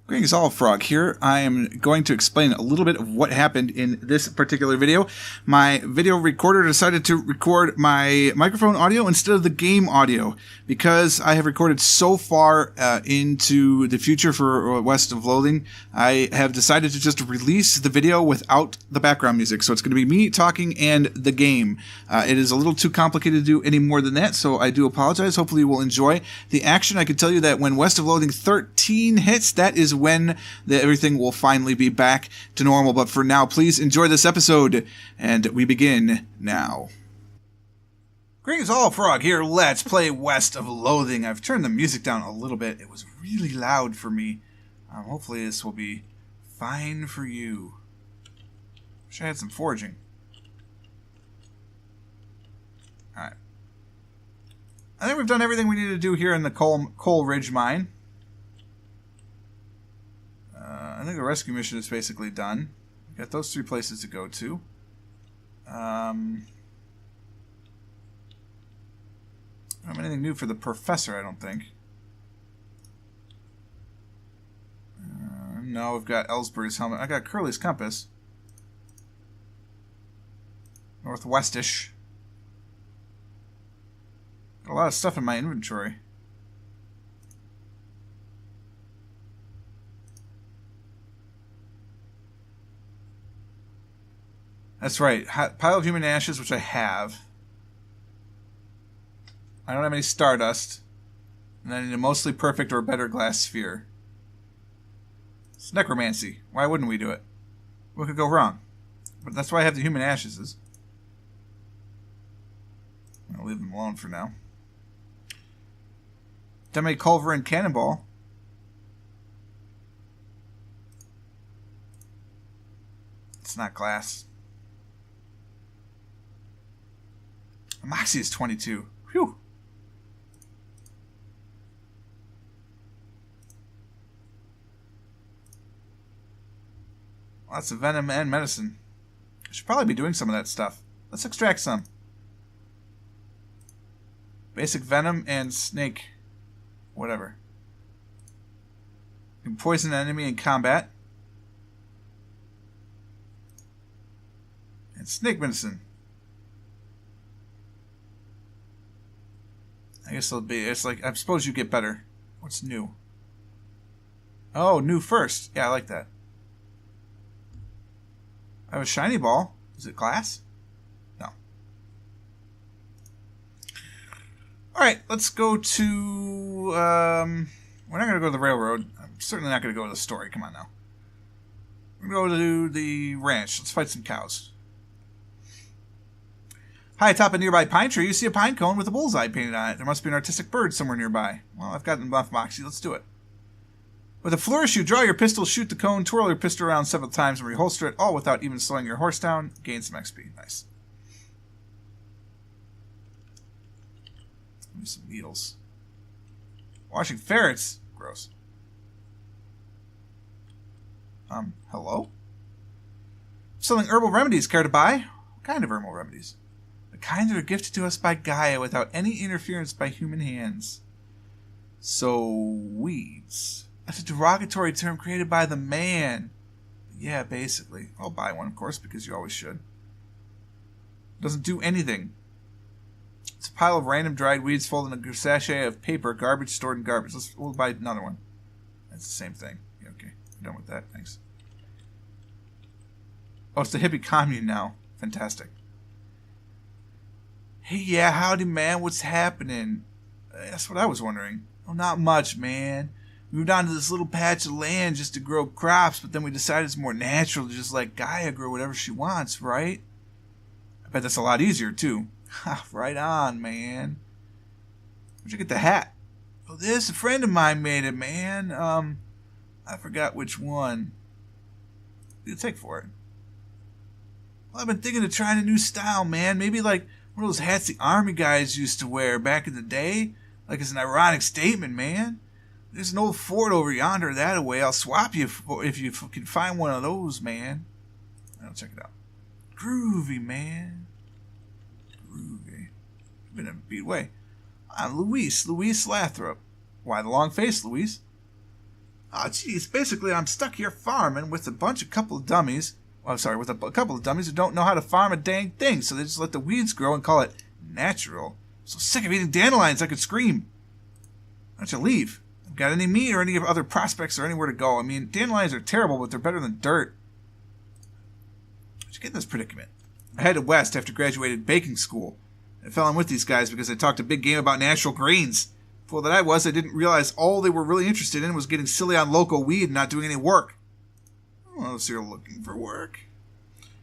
Greetings all, Frog here. I am going to explain a little bit of what happened in this particular video. My video recorder decided to record my microphone audio instead of the game audio because I have recorded so far into the future for West of Loathing. I have decided to just release the video without the background music, so it's going to be me talking and the game. It is a little too complicated to do any more than that, so I do apologize. Hopefully you will enjoy the action. I can tell you that when West of Loathing 13 hits, that is when everything will finally be back to normal. But for now, please enjoy this episode, and we begin now. Greetings all, Frog here. Let's play West of Loathing. I've turned the music down a little bit. It was really loud for me. Hopefully this will be fine for you. Wish I had some foraging. Alright. I think we've done everything we need to do here in the Coal Ridge mine. I think the rescue mission is basically done. We've got those 3 places to go to. I don't have anything new for the professor, I don't think. No, we've got Ellsbury's helmet. I got Curly's compass. Northwestish. Got a lot of stuff in my inventory. That's right. Pile of human ashes, which I have. I don't have any stardust. And I need a mostly perfect or better glass sphere. It's necromancy. Why wouldn't we do it? What could go wrong? But that's why I have the human ashes. I'll leave them alone for now. Demi-Culver and Cannonball. It's not glass. Moxie is 22. Whew. Lots of venom and medicine. I should probably be doing some of that stuff. Let's extract some. Basic venom and snake. Whatever. You can poison an enemy in combat. And snake medicine. I guess it'll be, it's like, I suppose you get better. What's new? Oh, new first. Yeah, I like that. I have a shiny ball. Is it glass? No. Alright, let's go to, we're not going to go to the railroad. I'm certainly not going to go to the story. Come on now. We're going to go to the ranch. Let's fight some cows. High atop a nearby pine tree, you see a pine cone with a bullseye painted on it. There must be an artistic bird somewhere nearby. Well, I've got enough Moxie. Let's do it. With a flourish, you draw your pistol, shoot the cone, twirl your pistol around several times, and reholster it, all without even slowing your horse down. Gain some XP. Nice. Give me some needles. Washing ferrets. Gross. Hello? Selling herbal remedies. Care to buy? What kind of herbal remedies? The kind that are gifted to us by Gaia without any interference by human hands. So, weeds. That's a derogatory term created by the man. Yeah, basically. I'll buy one, of course, because you always should. Doesn't do anything. It's a pile of random dried weeds folded in a sachet of paper, garbage stored in garbage. We'll buy another one. That's the same thing. Yeah, okay. I'm done with that. Thanks. Oh, it's the hippie commune now. Fantastic. Hey, yeah, howdy, man. What's happening? That's what I was wondering. Oh, not much, man. We moved on to this little patch of land just to grow crops, but then we decided it's more natural to just let Gaia grow whatever she wants, right? I bet that's a lot easier, too. Ha, right on, man. Where'd you get the hat? Oh, this, a friend of mine made it, man. I forgot which one. What do you take for it? Well, I've been thinking of trying a new style, man. Maybe like one of those hats the army guys used to wear back in the day. Like it's an ironic statement, man. There's an old fort over yonder that way. I'll swap you if you can find one of those, man. I'll check it out. Groovy, man. Groovy. Been a beat away. I'm Luis Lathrop. Why the long face, Luis? Oh, geez. Basically, I'm stuck here farming with a couple of dummies. Oh, I'm sorry, with a couple of dummies who don't know how to farm a dang thing, so they just let the weeds grow and call it natural. I'm so sick of eating dandelions I could scream. Why don't you leave? Got any meat or any other prospects or anywhere to go? I mean, dandelions are terrible, but they're better than dirt. How'd you get in this predicament? I headed west after graduated baking school. I fell in with these guys because I talked a big game about natural grains. Fool that I was, I didn't realize all they were really interested in was getting silly on local weed and not doing any work. Oh, so you're looking for work?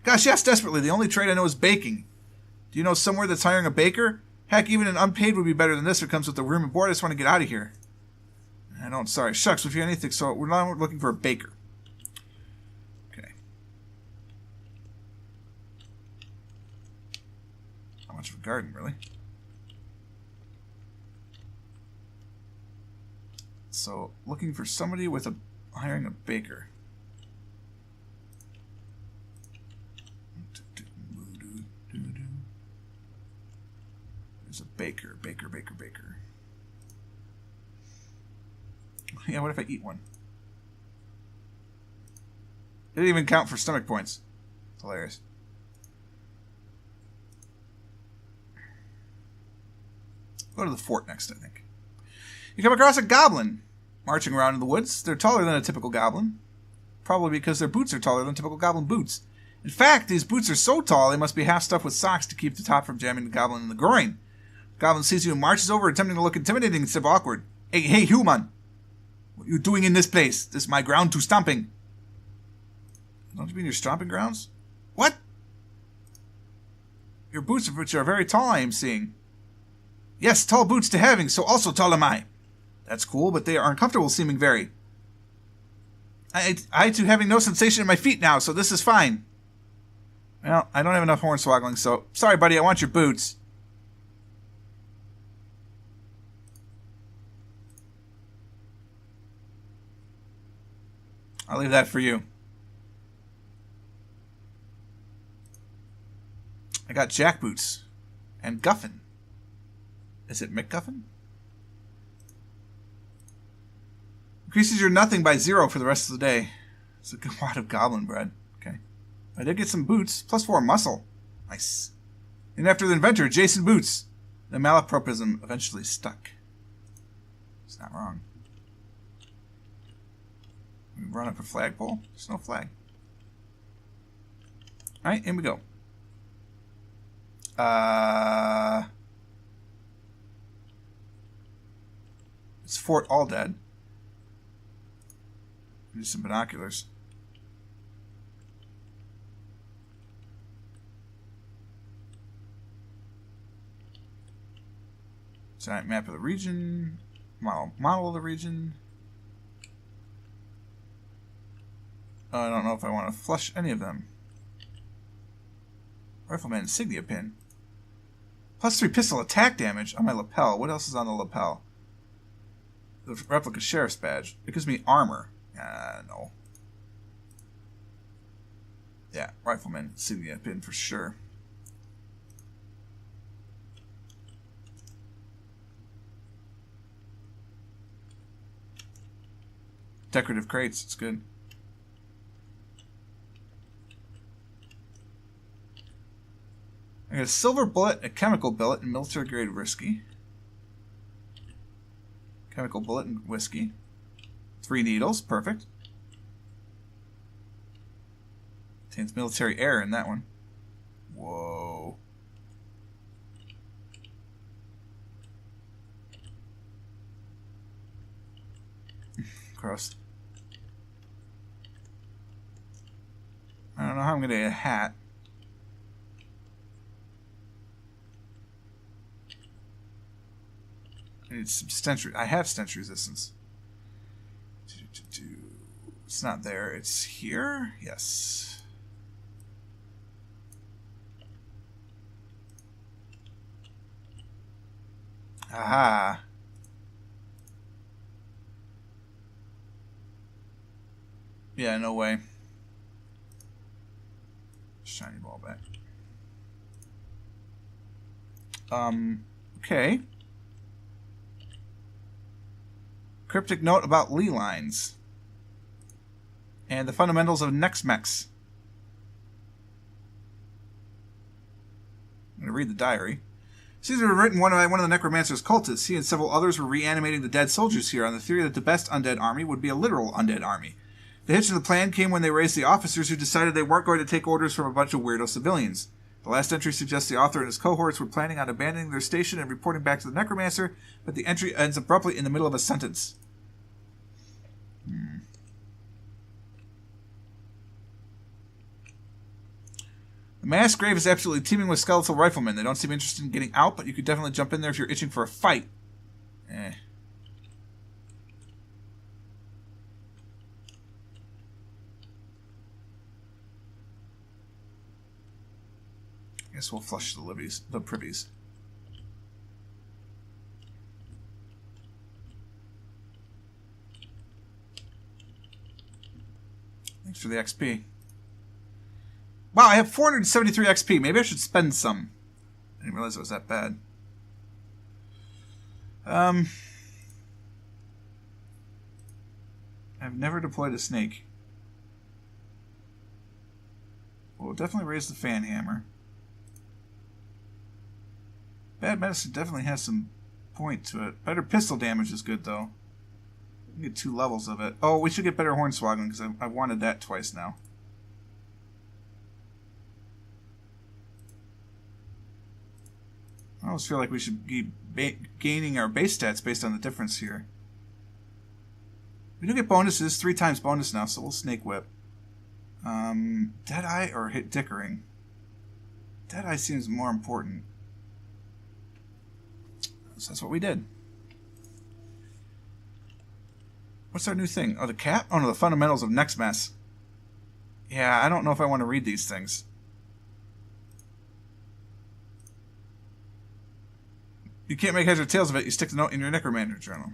Gosh, yes, desperately. The only trade I know is baking. Do you know somewhere that's hiring a baker? Heck, even an unpaid would be better than this if it comes with the room and board. I just want to get out of here. I don't, sorry. Shucks, if you anything, so we're not looking for a baker. Okay. Not much of a garden, really. So, looking for somebody with hiring a baker. There's a baker. Yeah, what if I eat one? It didn't even count for stomach points. It's hilarious. Go to the fort next, I think. You come across a goblin marching around in the woods. They're taller than a typical goblin. Probably because their boots are taller than typical goblin boots. In fact, these boots are so tall they must be half stuffed with socks to keep the top from jamming the goblin in the groin. The goblin sees you and marches over, attempting to look intimidating instead of awkward. Hey, human! What are you doing in this place? This is my ground to stomping. Don't you mean your stomping grounds? What? Your boots, which are very tall, I am seeing. Yes, tall boots to having, so also tall am I. That's cool, but they are uncomfortable seeming very. I too having no sensation in my feet now, so this is fine. Well, I don't have enough hornswoggling, so sorry, buddy, I want your boots. I'll leave that for you. I got jackboots and Guffin. Is it McGuffin? Increases your nothing by 0 for the rest of the day. It's a good wad of goblin bread. Okay. I did get some boots. +4 muscle. Nice. And after the inventor, Jason Boots. The malapropism eventually stuck. It's not wrong. We run up a flagpole. There's no flag. Alright, in we go. It's Fort Aldad. Use some binoculars. Giant map of the region. Model of the region. Oh, I don't know if I want to flush any of them. Rifleman insignia pin. +3 pistol attack damage on my lapel. What else is on the lapel? The replica sheriff's badge. It gives me armor. No. Yeah, rifleman insignia pin for sure. Decorative crates, it's good. I got a silver bullet, a chemical bullet, and military grade whiskey. Chemical bullet and whiskey. 3 needles, perfect. Contains military air in that one. Whoa. Gross. I don't know how I'm going to get a hat. I need some stench. I have stench resistance. It's not there. It's here? Yes. Aha. Yeah, no way. Shiny ball back. Okay. Cryptic note about Ley lines. And the fundamentals of Nex-Mex. I'm going to read the diary. Caesar had written one of the necromancer's cultists. He and several others were reanimating the dead soldiers here on the theory that the best undead army would be a literal undead army. The hitch in the plan came when they raised the officers who decided they weren't going to take orders from a bunch of weirdo civilians. The last entry suggests the author and his cohorts were planning on abandoning their station and reporting back to the necromancer, but the entry ends abruptly in the middle of a sentence. The mass grave is absolutely teeming with skeletal riflemen. They don't seem interested in getting out, but you could definitely jump in there if you're itching for a fight. I guess we'll flush the privies. Thanks for the XP. Wow, I have 473 XP. Maybe I should spend some. I didn't realize it was that bad. I've never deployed a snake. We'll definitely raise the fan hammer. Bad medicine definitely has some point to it. Better pistol damage is good, though. We get 2 levels of it. Oh, we should get better hornswoggling, because I wanted that twice now. I always feel like we should be gaining our base stats based on the difference here. We do get bonuses, 3 times bonus now, so we'll snake whip. Deadeye or hit dickering? Deadeye seems more important. So that's what we did. What's our new thing? Oh, the cat? Oh no, the fundamentals of Nex-Mex. Yeah, I don't know if I want to read these things. You can't make heads or tails of it. You stick the note in your necromancer journal.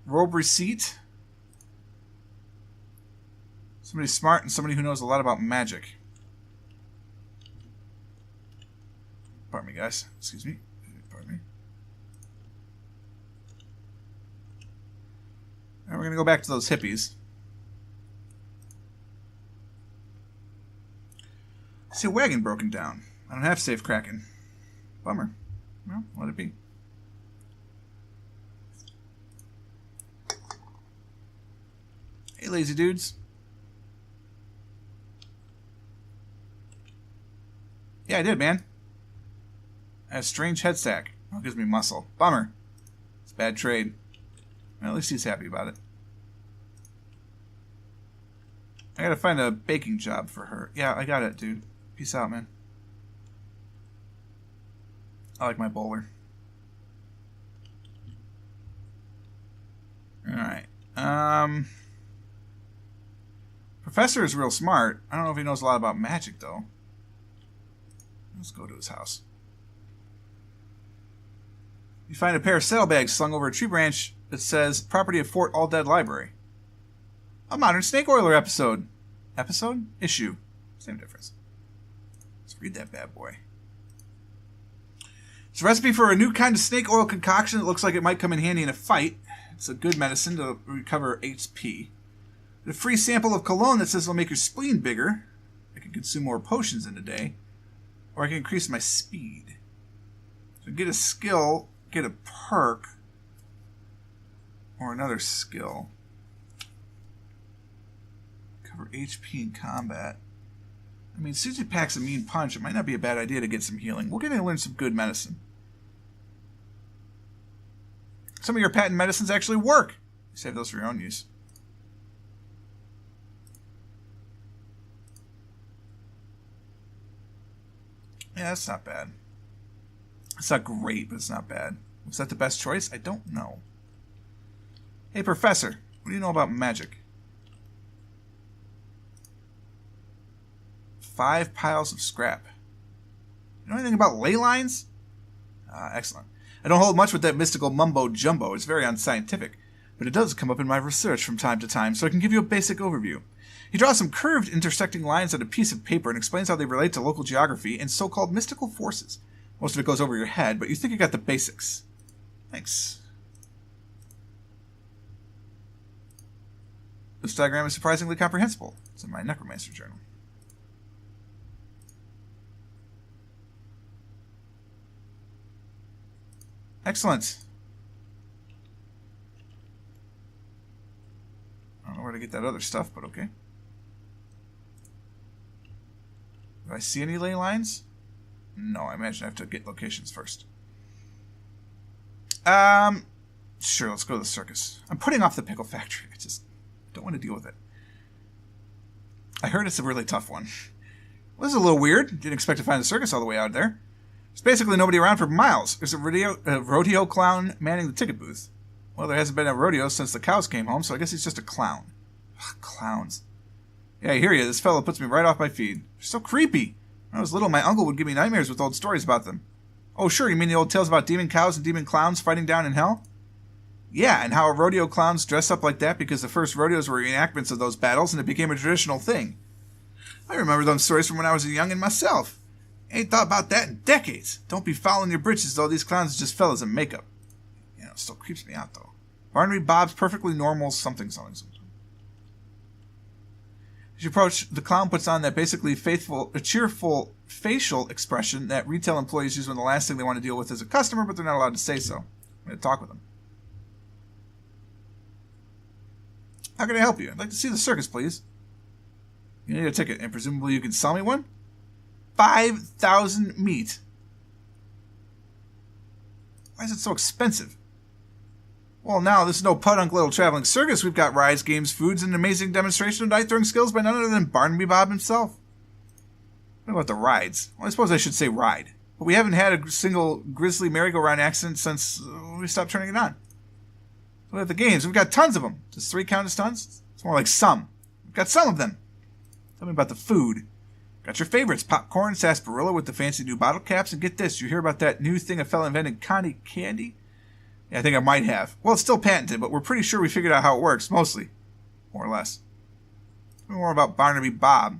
Robe receipt. Somebody smart and somebody who knows a lot about magic. Pardon me, guys. Excuse me. Pardon me. And we're going to go back to those hippies. I see a wagon broken down. I don't have safe cracking. Bummer. Well, let it be. Hey, lazy dudes. Yeah, I did, man. I have a strange head sack. Oh, it gives me muscle. Bummer. It's bad trade. Well, at least he's happy about it. I gotta find a baking job for her. Yeah, I got it, dude. Peace out, man. I like my bowler. Alright. Professor is real smart. I don't know if he knows a lot about magic, though. Let's go to his house. You find a pair of saddlebags slung over a tree branch that says, property of Fort All Dead Library. A modern snake oiler episode. Episode? Issue. Same difference. Let's read that bad boy. It's a recipe for a new kind of snake oil concoction that looks like it might come in handy in a fight. It's a good medicine to recover HP. A free sample of cologne that says it'll make your spleen bigger. I can consume more potions in a day. Or I can increase my speed. So get a skill, get a perk, or another skill. Cover HP in combat. I mean, since he packs a mean punch, it might not be a bad idea to get some healing. We're going to learn some good medicine. Some of your patent medicines actually work. Save those for your own use. Yeah, that's not bad. It's not great, but it's not bad. Was that the best choice? I don't know. Hey, Professor. What do you know about magic? 5 piles of scrap. You know anything about ley lines? Excellent. I don't hold much with that mystical mumbo-jumbo. It's very unscientific. But it does come up in my research from time to time, so I can give you a basic overview. He draws some curved intersecting lines on a piece of paper and explains how they relate to local geography and so-called mystical forces. Most of it goes over your head, but you think you got the basics. Thanks. This diagram is surprisingly comprehensible. It's in my Necromancer journal. Excellent. I don't know where to get that other stuff, but okay. Do I see any ley lines? No, I imagine I have to get locations first. Sure, let's go to the circus. I'm putting off the pickle factory. I just don't want to deal with it. I heard it's a really tough one. Well, this is a little weird. Didn't expect to find the circus all the way out there. There's basically nobody around for miles. There's a rodeo clown manning the ticket booth. Well, there hasn't been a rodeo since the cows came home, so I guess he's just a clown. Ugh, clowns. Yeah, I hear you. This fellow puts me right off my feed. They're so creepy. When I was little, my uncle would give me nightmares with old stories about them. Oh, sure, you mean the old tales about demon cows and demon clowns fighting down in hell? Yeah, and how rodeo clowns dress up like that because the first rodeos were reenactments of those battles and it became a traditional thing. I remember those stories from when I was a youngin' myself. Ain't thought about that in decades. Don't be fouling your britches, though. These clowns are just fellas in makeup. You know, it still creeps me out, though. Barnaby Bob's perfectly normal something. As you approach, the clown puts on that basically cheerful facial expression that retail employees use when the last thing they want to deal with is a customer, but they're not allowed to say so. I'm going to talk with them. How can I help you? I'd like to see the circus, please. You need a ticket, and presumably you can sell me one? 5,000 meat. Why is it so expensive? Well, now, this is no podunk little traveling circus. We've got rides, games, foods, and an amazing demonstration of knife-throwing skills by none other than Barnaby Bob himself. What about the rides? Well, I suppose I should say ride. But we haven't had a single grisly merry-go-round accident since we stopped turning it on. What about the games? We've got tons of them. Does 3 count as tons? It's more like some. We've got some of them. Tell me about the food. Got your favorites. Popcorn, sarsaparilla with the fancy new bottle caps. And get this, you hear about that new thing a fella invented, Connie Candy? Yeah, I think I might have. Well, it's still patented, but we're pretty sure we figured out how it works, mostly. More or less. Tell me more about Barnaby Bob.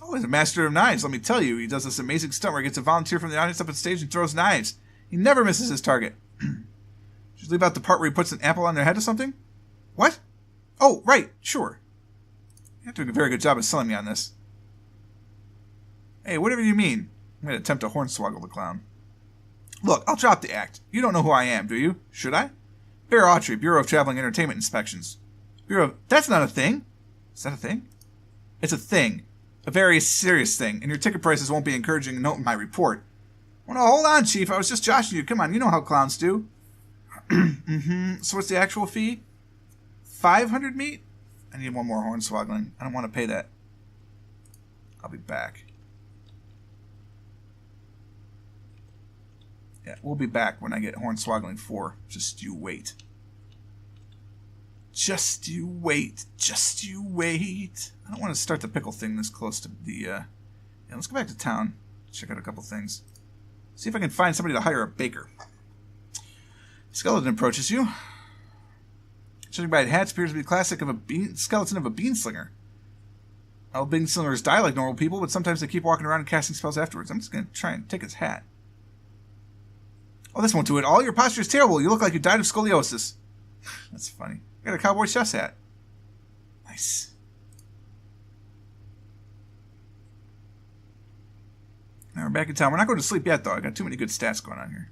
Oh, he's a master of knives, let me tell you. He does this amazing stunt where he gets a volunteer from the audience up on stage and throws knives. He never misses his target. Just leave out the part where he puts an apple on their head or something? What? Oh, right, sure. You're doing a very good job of selling me on this. Hey, whatever you mean. I'm going to attempt to hornswoggle the clown. Look, I'll drop the act. You don't know who I am, do you? Should I? Bear Autry, Bureau of Traveling Entertainment Inspections. Bureau of... That's not a thing. Is that a thing? It's a thing. A very serious thing. And your ticket prices won't be encouraging a note in my report. Well, no, hold on, Chief. I was just joshing you. Come on, you know how clowns do. So what's the actual fee? 500 meat? I need one more hornswoggling. I don't want to pay that. I'll be back. Yeah, we'll be back when I get hornswoggling 4. Just you wait. Just you wait. Just you wait. I don't want to start the pickle thing this close to the... Yeah, let's go back to town. Check out a couple things. See if I can find somebody to hire a baker. Skeleton approaches you. Judging by hats, appears to be classic of a skeleton of a beanslinger. All beanslingers die like normal people, but sometimes they keep walking around and casting spells afterwards. I'm just going to try and take his hat. Oh, this won't do it all. Your posture is terrible. You look like you died of scoliosis. That's funny. I got a cowboy chef's hat. Nice. Now we're back in town. We're not going to sleep yet, though. I got too many good stats going on here.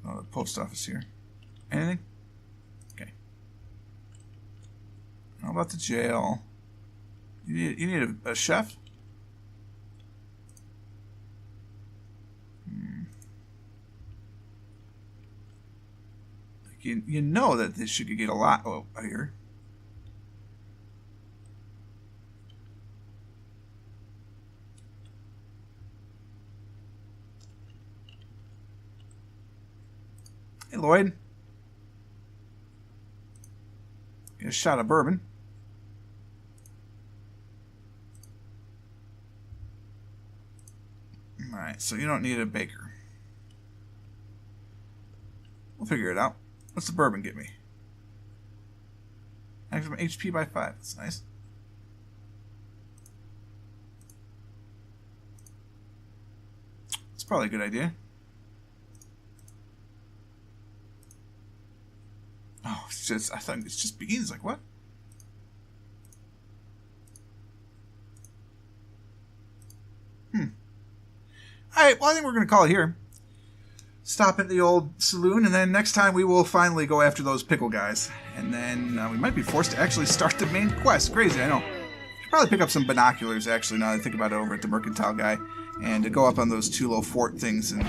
Oh, the post office here. Anything? Okay. How about the jail? You need a chef? You know that this should get a lot here. Hey, Lloyd. Get a shot of bourbon. Alright, so you don't need a baker. We'll figure it out. What's the bourbon get me? Maximum HP by 5. That's nice. It's probably a good idea. Oh, it's just, I thought it's just beans. Like, what? Alright, well, I think we're going to call it here. Stop at the old saloon, and then next time we will finally go after those pickle guys. And then we might be forced to actually start the main quest. Crazy, I know. Should probably pick up some binoculars, actually, now that I think about it, over at the mercantile guy. And to go up on those 2 little fort things and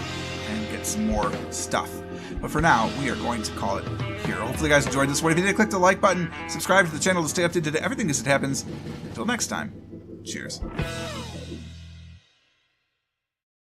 get some more stuff. But for now, we are going to call it here. Hopefully you guys enjoyed this one. If you did, click the like button. Subscribe to the channel to stay updated to everything as it happens. Until next time, cheers.